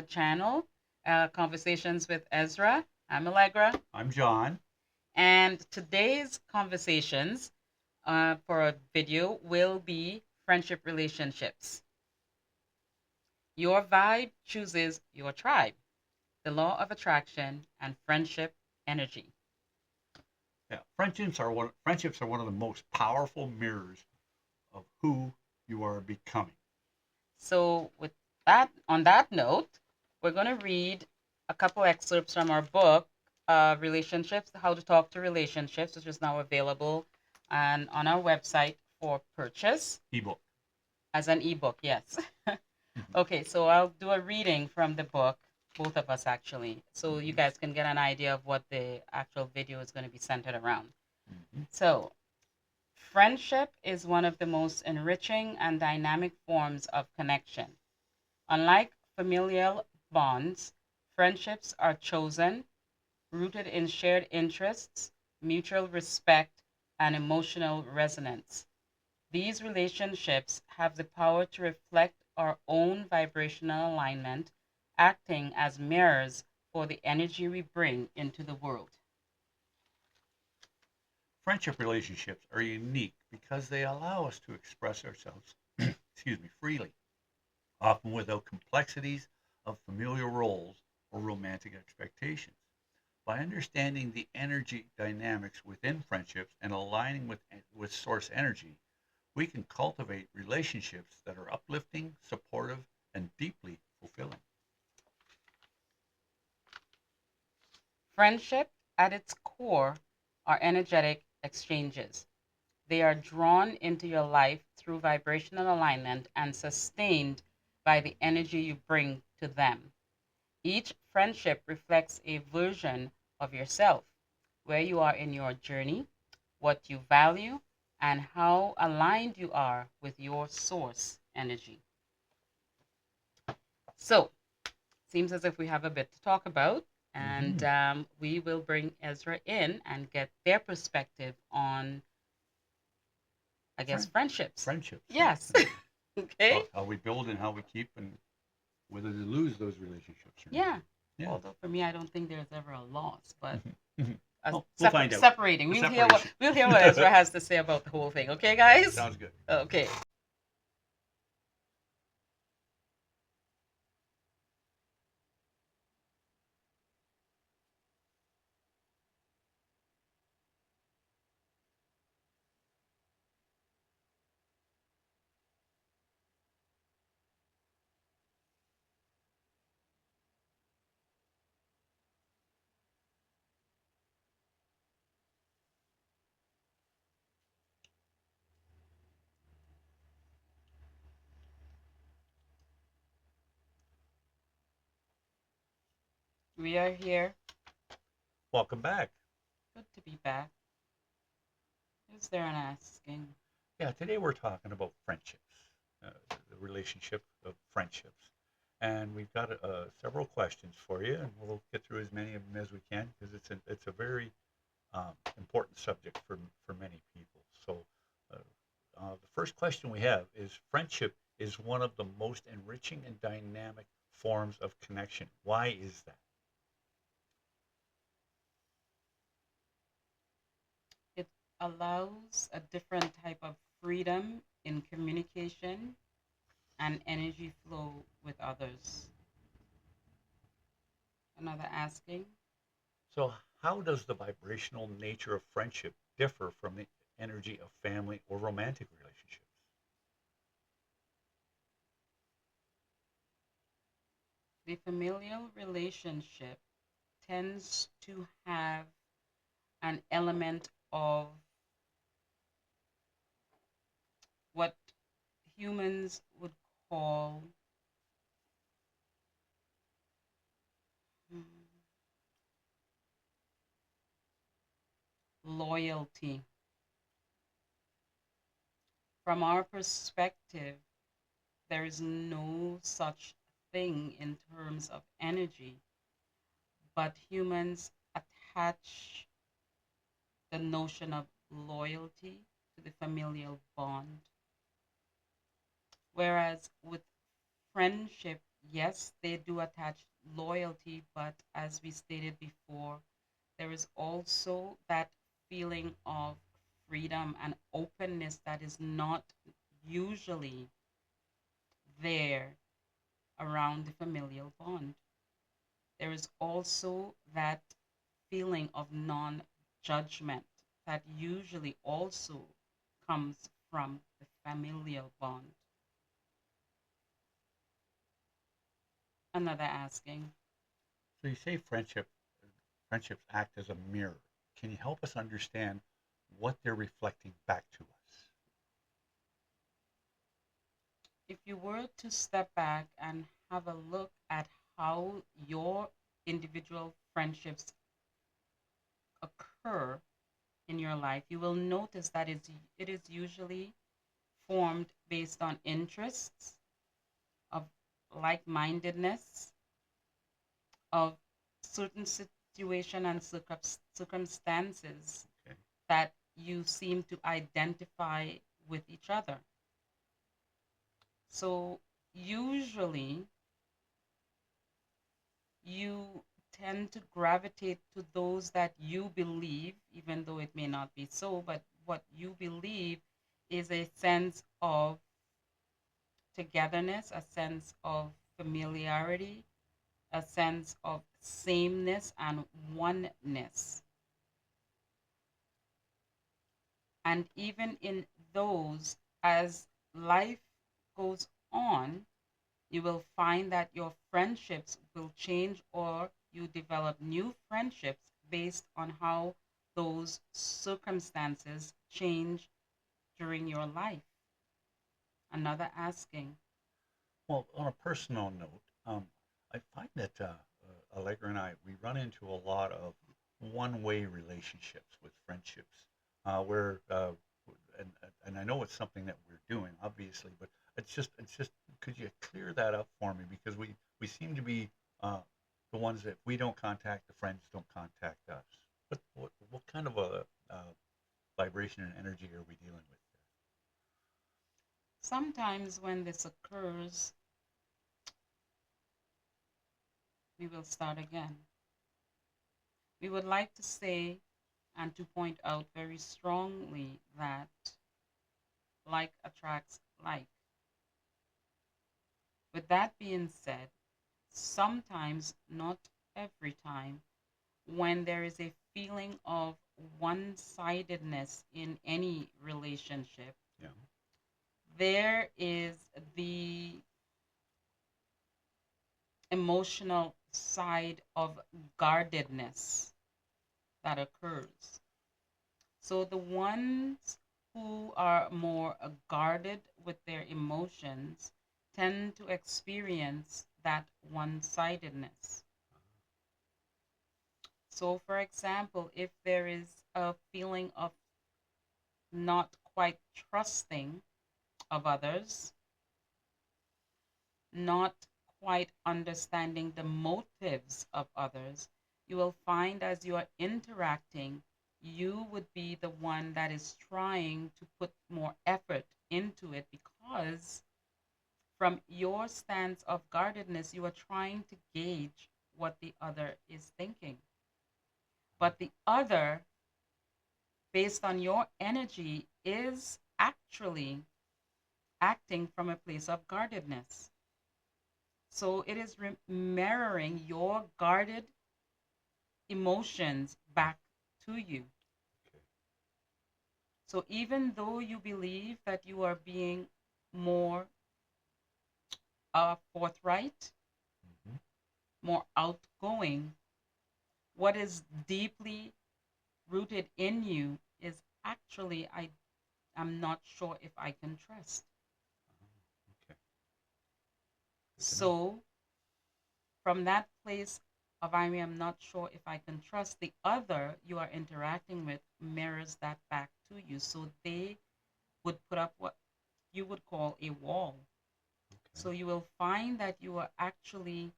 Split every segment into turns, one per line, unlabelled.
channel, Conversations with Ezra. I'm Allegra.
I'm John.
And today's conversations for a video will be friendship relationships. Your vibe chooses your tribe, the law of attraction, and friendship energy.
Yeah, friendships are one of the most powerful mirrors of who you are becoming.
So, with that, on that note, we're going to read a couple excerpts from our book, Relationships: How to Talk to Relationships, which is now available and on our website for purchase
Ebook.
as an ebook. Yes.
Mhm.
Okay, so I'll do a reading from the book, both of us actually, so you
Mhm.
guys can get an idea of what the actual video is going to be centered around.
Mhm.
So, friendship is one of the most enriching and dynamic forms of connection. Unlike familial bonds, friendships are chosen, rooted in shared interests, mutual respect, and emotional resonance. These relationships have the power to reflect our own vibrational alignment, acting as mirrors for the energy we bring into the world.
Friendship relationships are unique because they allow us to express ourselves, freely, often without complexities of familiar roles or romantic expectations. By understanding the energy dynamics within friendships and aligning with source energy, we can cultivate relationships that are uplifting, supportive, and deeply fulfilling.
Friendship, at its core, are energetic exchanges. They are drawn into your life through vibrational alignment and sustained by the energy you bring to them. Each friendship reflects a version of yourself, where you are in your journey, what you value, and how aligned you are with your source energy. So, seems as if we have a bit to talk about, and we will bring Ezra in and get their perspective on, I guess,
Friend,
friendships.
friendships,
Yes. Okay.
how we build and how we keep, and whether to lose those relationships or not.
Yeah.
Yeah.
Although for me, I don't think there's ever a loss, but
Oh, we'll find out.
separating.
The
We'll
separation.
hear what Ezra has to say about the whole thing. Okay, guys.
Sounds good.
Okay. We are here.
Welcome back.
Good to be back. Is there an asking?
Yeah, today we're talking about friendships, the relationship of friendships. And we've got several questions for you, and we'll get through as many of them as we can because it's a very important subject for many people. So, uh, the first question we have is: friendship is one of the most enriching and dynamic forms of connection. Why is that?
It allows a different type of freedom in communication and energy flow with others. Another asking:
So, how does the vibrational nature of friendship differ from the energy of family or romantic relationships?
the familial relationship tends to have an element of what humans would call loyalty. From our perspective, there is no such thing in terms of energy, but humans attach the notion of loyalty to the familial bond. Whereas with friendship, yes, they do attach loyalty, but as we stated before, there is also that feeling of freedom and openness that is not usually there around the familial bond. There is also that feeling of non judgment that usually also comes from the familial bond. Another asking,
So you say friendships act as a mirror. Can you help us understand what they're reflecting back to us?
if you were to step back and have a look at how your individual friendships occur in your life, you will notice that it is usually formed based on interests, of like mindedness, of certain situation and circumstances
Okay.
that you seem to identify with each other. So usually you tend to gravitate to those that you believe, even though it may not be so, but what you believe is a sense of togetherness, a sense of familiarity, a sense of sameness and oneness. And even in those, as life goes on, you will find that your friendships will change or you develop new friendships based on how those circumstances change during your life. Another asking,
Well, on a personal note, I find that Allegra and I, we run into a lot of one-way relationships with friendships, where, and and I know it's something that we're doing, obviously, but it's just, could you clear that up for me? Because we seem to be the ones that if we don't contact the friends, don't contact us. What kind of a vibration and energy are we dealing with
sometimes when this occurs, we will start again. We would like to say and to point out very strongly that like attracts like. With that being said, sometimes, not every time, when there is a feeling of one sidedness in any relationship,
there?
there is the emotional side of guardedness that occurs. So the ones who are more guarded with their emotions tend to experience that one sidedness. So, for example, if there is a feeling of not quite trusting of others, not quite understanding the motives of others, you will find as you are interacting, you would be the one that is trying to put more effort into it because from your stance of guardedness, you are trying to gauge what the other is thinking. But the other, based on your energy, is actually acting from a place of guardedness. So it is mirroring your guarded emotions back to you.
Okay.
So even though you believe that you are being more forthright,
Hmm.
more outgoing, what is deeply rooted in you is actually, I am not sure if I can trust.
Okay. Good to know.
So from that place of I am not sure if I can trust, the other you are interacting with mirrors that back to you. So they would put up what you would call a wall.
Okay.
So you will find that you are actually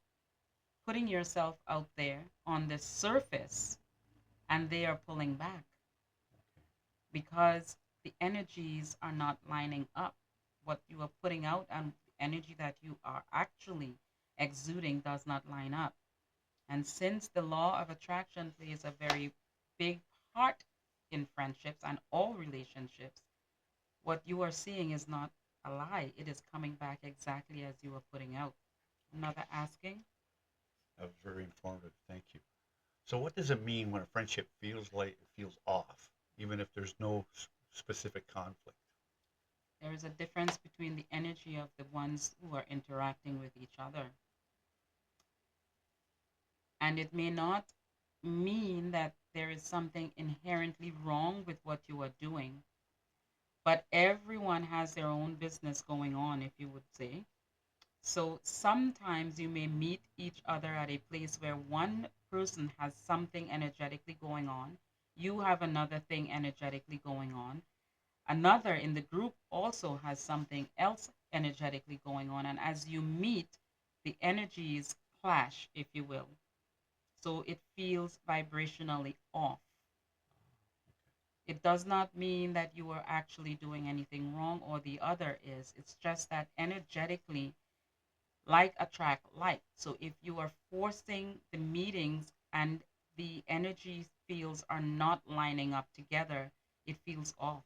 putting yourself out there on the surface and they are pulling back because the energies are not lining up. What you are putting out and the energy that you are actually exuding does not line up. And since the law of attraction plays a very big part in friendships and all relationships, what you are seeing is not a lie. It is coming back exactly as you are putting out. Another asking,
That was very informative. Thank you. So, what does it mean when a friendship feels like it feels off, even if there's no specific conflict?
there is a difference between the energy of the ones who are interacting with each other. And it may not mean that there is something inherently wrong with what you are doing, but everyone has their own business going on, if you would say. So sometimes you may meet each other at a place where one person has something energetically going on, you have another thing energetically going on, another in the group also has something else energetically going on. And as you meet, the energies clash, if you will. So it feels vibrationally off. It does not mean that you are actually doing anything wrong or the other is. It's just that energetically, like attract like. So if you are forcing the meetings and the energy fields are not lining up together, it feels off.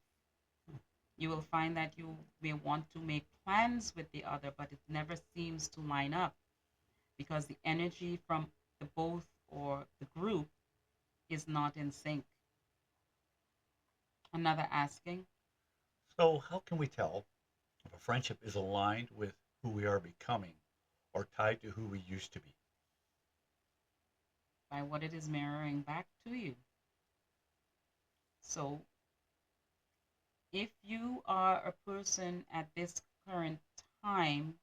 You will find that you may want to make plans with the other, but it never seems to line up because the energy from the both or the group is not in sync. Another asking,
So, how can we tell if a friendship is aligned with who we are becoming or tied to who we used to be?
by what it is mirroring back to you. So if you are a person at this current time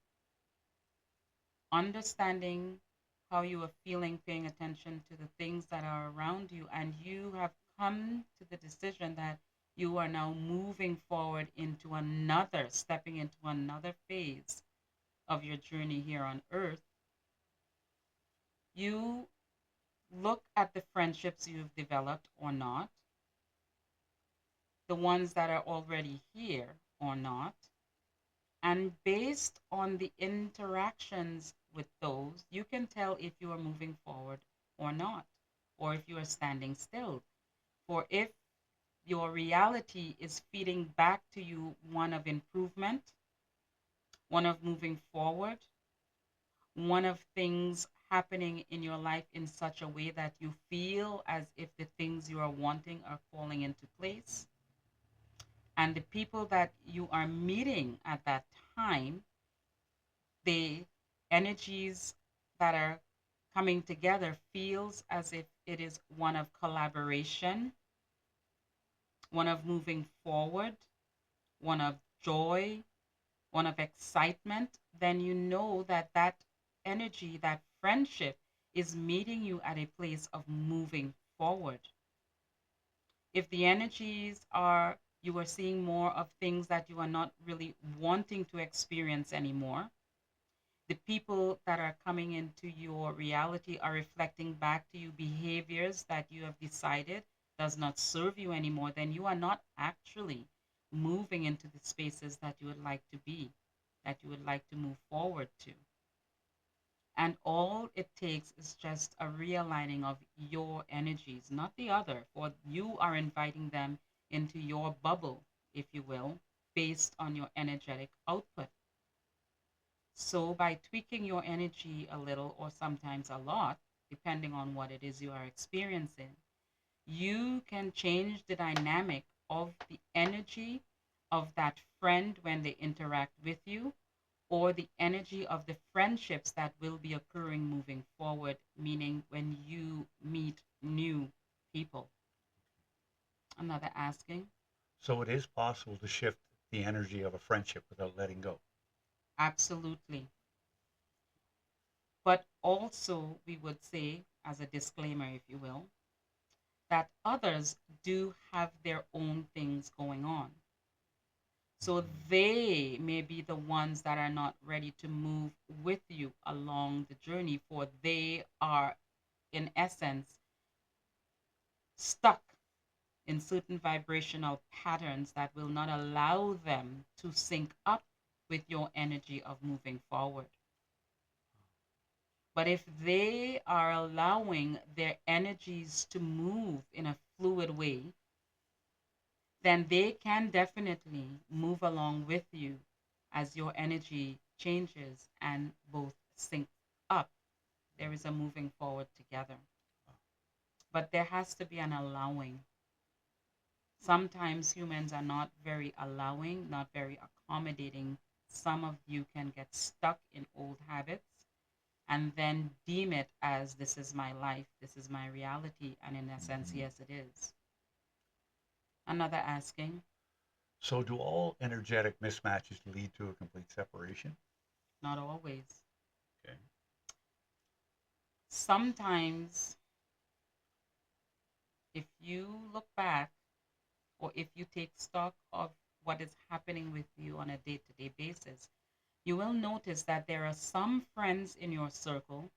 understanding how you are feeling, paying attention to the things that are around you, and you have come to the decision that you are now moving forward into another, stepping into another phase of your journey here on earth, you look at the friendships you've developed or not, the ones that are already here or not, and based on the interactions with those, you can tell if you are moving forward or not, or if you are standing still. For if your reality is feeding back to you one of improvement, one of moving forward, one of things happening in your life in such a way that you feel as if the things you are wanting are falling into place, and the people that you are meeting at that time, the energies that are coming together feels as if it is one of collaboration, one of moving forward, one of joy, one of excitement, then you know that that energy, that friendship is meeting you at a place of moving forward. If the energies are, you are seeing more of things that you are not really wanting to experience anymore, the people that are coming into your reality are reflecting back to you behaviors that you have decided does not serve you anymore, then you are not actually moving into the spaces that you would like to be, that you would like to move forward to. And all it takes is just a realigning of your energies, not the other, for you are inviting them into your bubble, if you will, based on your energetic output. So, by tweaking your energy a little or sometimes a lot, depending on what it is you are experiencing, you can change the dynamic of the energy of that friend when they interact with you, or the energy of the friendships that will be occurring moving forward, meaning when you meet new people. Another asking,
So, it is possible to shift the energy of a friendship without letting go.
absolutely. But also, we would say, as a disclaimer, if you will, that others do have their own things going on. So they may be the ones that are not ready to move with you along the journey, for they are, in essence, stuck in certain vibrational patterns that will not allow them to sync up with your energy of moving forward. But if they are allowing their energies to move in a fluid way, then they can definitely move along with you as your energy changes and both sync up. There is a moving forward together. But there has to be an allowing. Sometimes humans are not very allowing, not very accommodating. Some of you can get stuck in old habits and then deem it as this is my life, this is my reality. And in a sense,
Mhm.
yes, it is. Another asking,
So, do all energetic mismatches lead to a complete separation?
not always.
Okay.
Sometimes, if you look back or if you take stock of what is happening with you on a day to day basis, you will notice that there are some friends in your circle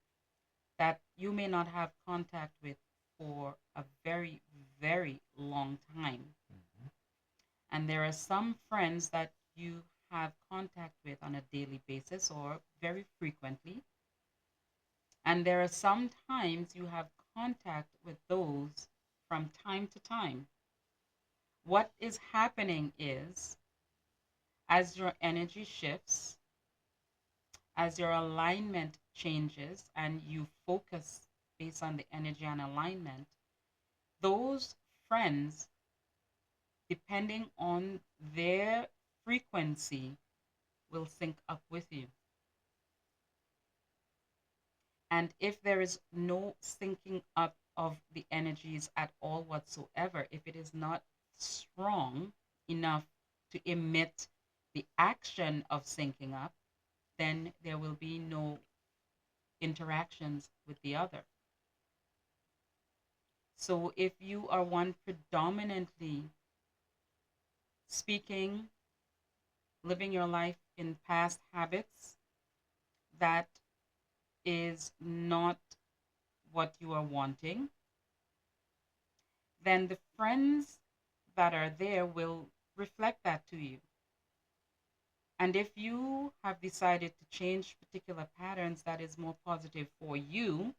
that you may not have contact with for a very, very long time.
Mhm.
And there are some friends that you have contact with on a daily basis or very frequently. And there are some times you have contact with those from time to time. What is happening is as your energy shifts, as your alignment changes, and you focus based on the energy and alignment, those friends, depending on their frequency, will sync up with you. And if there is no syncing up of the energies at all whatsoever, if it is not strong enough to emit the action of syncing up, then there will be no interactions with the other. So if you are one predominantly speaking, living your life in past habits, that is not what you are wanting, then the friends that are there will reflect that to you. And if you have decided to change particular patterns that is more positive for you,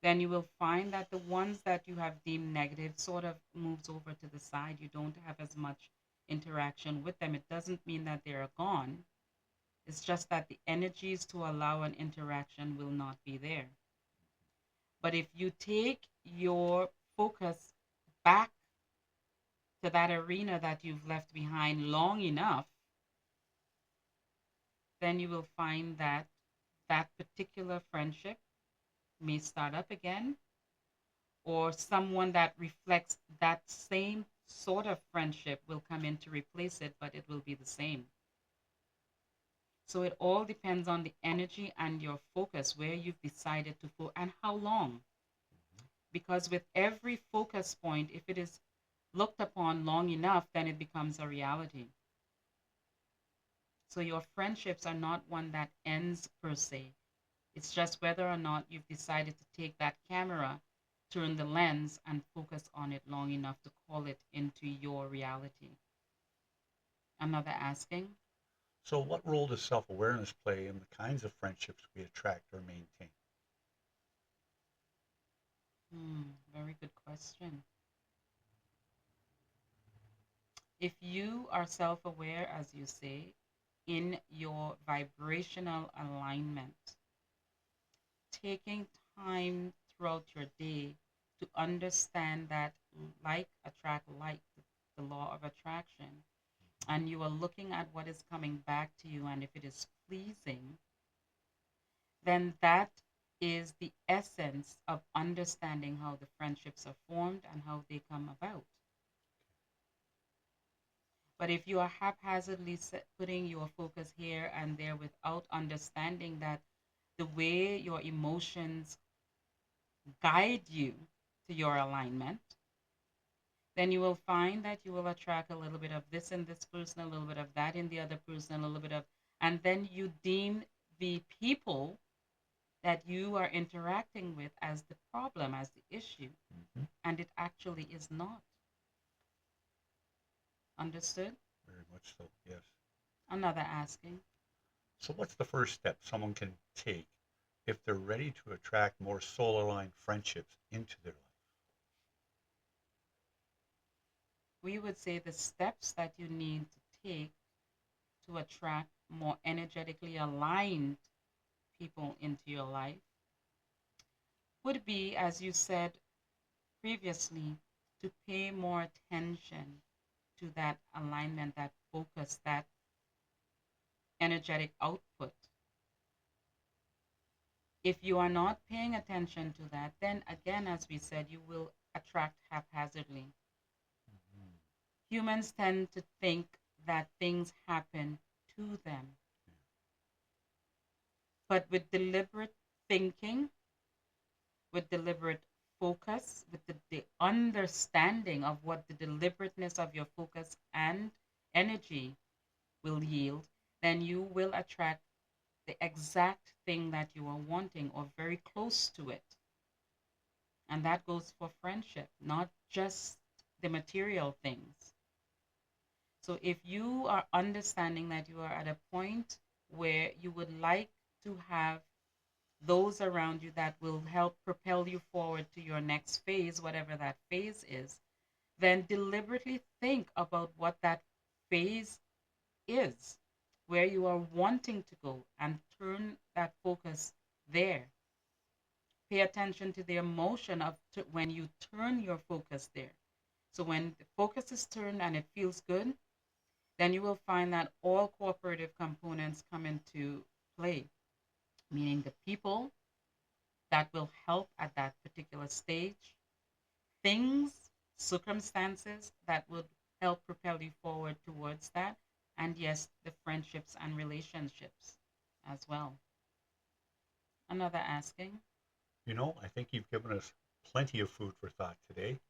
then you will find that the ones that you have deemed negative sort of moves over to the side. You don't have as much interaction with them. It doesn't mean that they're gone. It's just that the energies to allow an interaction will not be there. But if you take your focus back to that arena that you've left behind long enough, then you will find that that particular friendship may start up again, or someone that reflects that same sort of friendship will come in to replace it, but it will be the same. So it all depends on the energy and your focus, where you've decided to focus and how long. Because with every focus point, if it is looked upon long enough, then it becomes a reality. So your friendships are not one that ends per se. It's just whether or not you've decided to take that camera, turn the lens, and focus on it long enough to call it into your reality. Another asking,
So, what role does self awareness play in the kinds of friendships we attract or maintain?
very good question. If you are self aware, as you say, in your vibrational alignment, taking time throughout your day to understand that like attract like, the law of attraction, and you are looking at what is coming back to you, and if it is pleasing, then that is the essence of understanding how the friendships are formed and how they come about. But if you are haphazardly putting your focus here and there without understanding that the way your emotions guide you to your alignment, then you will find that you will attract a little bit of this in this person, a little bit of that in the other person, a little bit of, and then you deem the people that you are interacting with as the problem, as the issue,
Hmm.
and it actually is not. Understood?
Very much so, yes.
Another asking.
So, what's the first step someone can take if they're ready to attract more soul aligned friendships into their life?
We would say the steps that you need to take to attract more energetically aligned people into your life would be, as you said previously, to pay more attention to that alignment, that focus, that energetic output. If you are not paying attention to that, then again, as we said, you will attract haphazardly.
Mm-hmm.
Humans tend to think that things happen to them, but with deliberate thinking, with deliberate focus, with the understanding of what the deliberateness of your focus and energy will yield, then you will attract the exact thing that you are wanting or very close to it. And that goes for friendship, not just the material things. So if you are understanding that you are at a point where you would like to have those around you that will help propel you forward to your next phase, whatever that phase is, then deliberately think about what that phase is, where you are wanting to go, and turn that focus there. Pay attention to the emotion of when you turn your focus there. So when the focus is turned and it feels good, then you will find that all cooperative components come into play, meaning the people that will help at that particular stage, things, circumstances that would help propel you forward towards that, and yes, the friendships and relationships as well. Another asking.
I think you've given us plenty of food for thought today.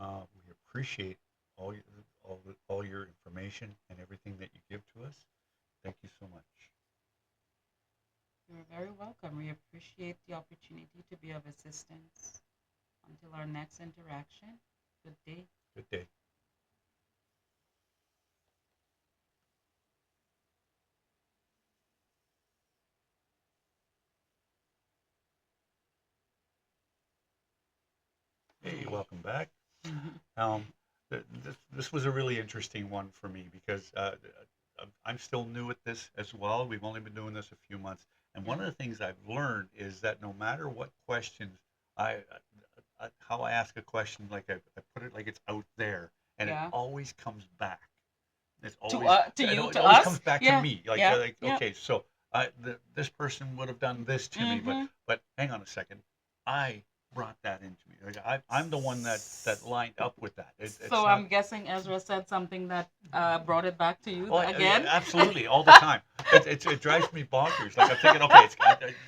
We appreciate all your, all your information and everything that you give to us. Thank you so much.
You're very welcome. We appreciate the opportunity to be of assistance. Until our next interaction, good day.
Good day. Hey, welcome back. Um, this was a really interesting one for me because I'm still new at this as well. We've only been doing this a few months, and one
Yeah.
of the things I've learned is that no matter what questions how I ask a question, like I put it like it's out there, and it
Yeah.
always comes back. It's
To
always
to
I
you,
know it
to
always comes
us.
back to
Yeah.
me.
Yeah.
Like
Yeah.
okay, so this person would have done this to me,
Mm-hmm.
but hang on a second, I brought that into me. Like I'm the one that lined up with that.
So
It's not.
I'm guessing Ezra said something that brought it back to you
Well, yeah,
again.
absolutely, all the time. It drives me bonkers. Like I'm thinking, okay, it's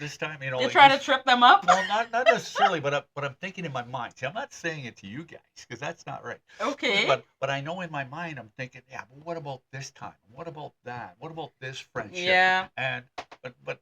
this time,
You're
like
trying to
this.
trip them up.
No, not necessarily, but I'm thinking in my mind. See, I'm not saying it to you guys because that's not right.
Okay.
But I know in my mind I'm thinking, yeah, but what about this time? What about that? What about this friendship?
Yeah.
And but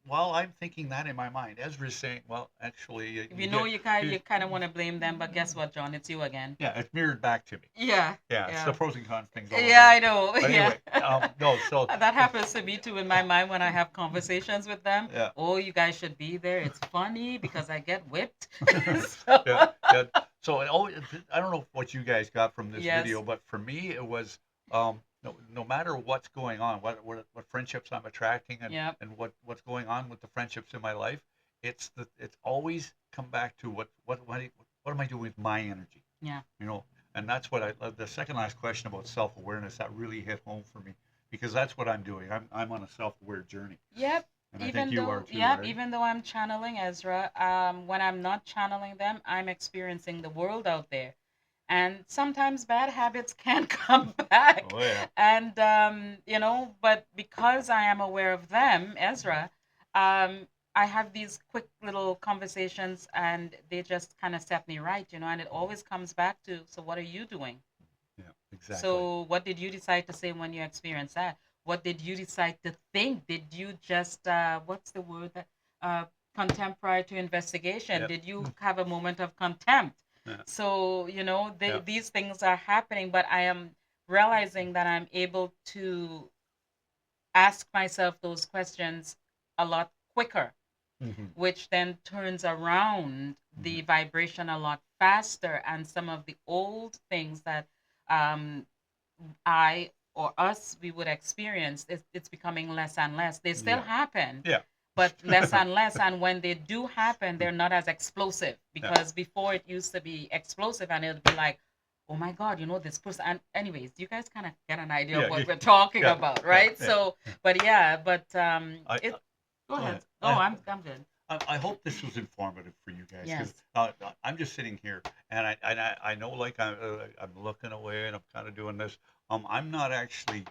while I'm thinking that in my mind, Ezra's saying, well, actually,
If
you
you know
get
you kind of want to blame them, but guess what, John? It's you again.
yeah, it's mirrored back to me.
Yeah.
Yeah, it's the
Yeah.
pros and cons things all over
Yeah,
again.
I know.
But
Yeah.
anyway, no, so
That happens to me too in my mind when I have conversations with them.
yeah.
Oh, you guys should be there. It's funny because I get whipped. So,
Yeah, yeah. So I don't know what you guys got from this
yes.
video, but for me, it was no matter what's going on, what friendships I'm attracting,
Yep.
and what's going on with the friendships in my life, it's always come back to what am I doing with my energy,
Yeah.
you know, and that's what the second last question about self awareness that really hit home for me because that's what I'm doing. I'm on a self aware journey,
Yep.
and I think you are too,
Yep,
right?
even though I'm channeling Ezra, when I'm not channeling them, I'm experiencing the world out there. And sometimes bad habits can come back.
Oh yeah.
And, but because I am aware of them, Ezra, I have these quick little conversations and they just kind of set me right, and it always comes back to, so what are you doing?
Yeah, exactly.
So, what did you decide to say when you experienced that? What did you decide to think? Did you just, what's the word that, uh, contempt prior to investigation?
Yep.
Did you have a moment of contempt?
Yeah.
So,
Yeah.
these things are happening, but I am realizing that I'm able to ask myself those questions a lot quicker.
Hmm.
which then turns around
Hmm.
the vibration a lot faster. And some of the old things that um, I or us we would experience, it's becoming less and less. They still
Yeah.
happen,
Yeah.
but less and less. And when they do happen, they're not as explosive,
Yeah.
because before it used to be explosive and it'd be like, oh my God, this person. And anyways, you guys kind of get an idea of
Yeah.
what we're talking
Yeah.
about,
Yeah.
right?
Yeah.
So, but yeah, but
I
it. Go
go
ahead.
ahead.
Oh, I'm good.
I hope this was informative for you guys because
Yes.
I'm just sitting here and I know like I'm looking away and I'm kind of doing this. I'm not actually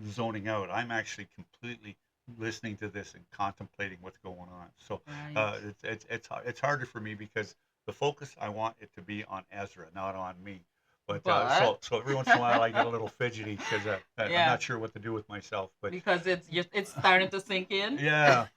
zoning out. I'm actually completely listening to this and contemplating what's going on. So
Right.
it's harder for me because the focus I want it to be on Ezra, not on me. But
But
so every once in a while I get a little fidgety because I'm
yeah,
not sure what to do with myself. But
because it's starting to sink in.
yeah.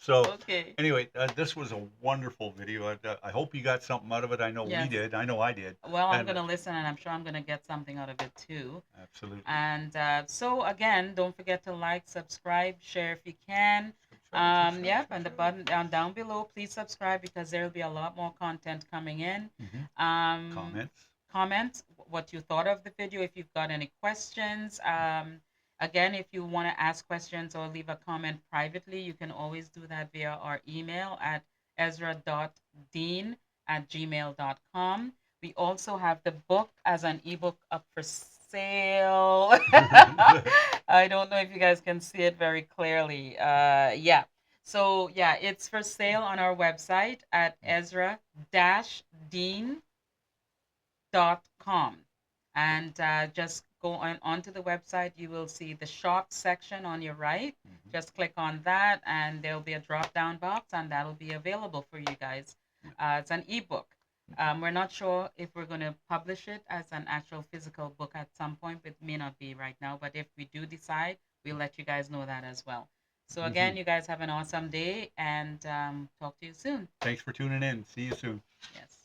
So
Okay.
anyway, this was a wonderful video. I hope you got something out of it. I know we
Yes.
did. I know I did.
Well, I'm
And
gonna listen, and I'm sure I'm gonna get something out of it too.
absolutely.
And so again, don't forget to like, subscribe, share if you can.
Subscribe, subscribe,
Yep, and the
subscribe.
button down below, please subscribe, because there will be a lot more content coming in.
Hmm.
Um,
Comments.
Comment what you thought of the video. If you've got any questions, again, if you want to ask questions or leave a comment privately, you can always do that via our email at ezra.dean@gmail.com. We also have the book as an ebook up for sale. I don't know if you guys can see it very clearly. Yeah. So yeah, it's for sale on our website at ezra-dean.com, and just go onto the website. You will see the shop section on your right.
Hmm.
Just click on that and there'll be a drop down box, and that'll be available for you guys. It's an ebook. We're not sure if we're going to publish it as an actual physical book at some point. It may not be right now, but if we do decide, we'll let you guys know that as well. So
Hmm.
again, you guys have an awesome day, and talk to you soon.
Thanks for tuning in. See you soon.
Yes.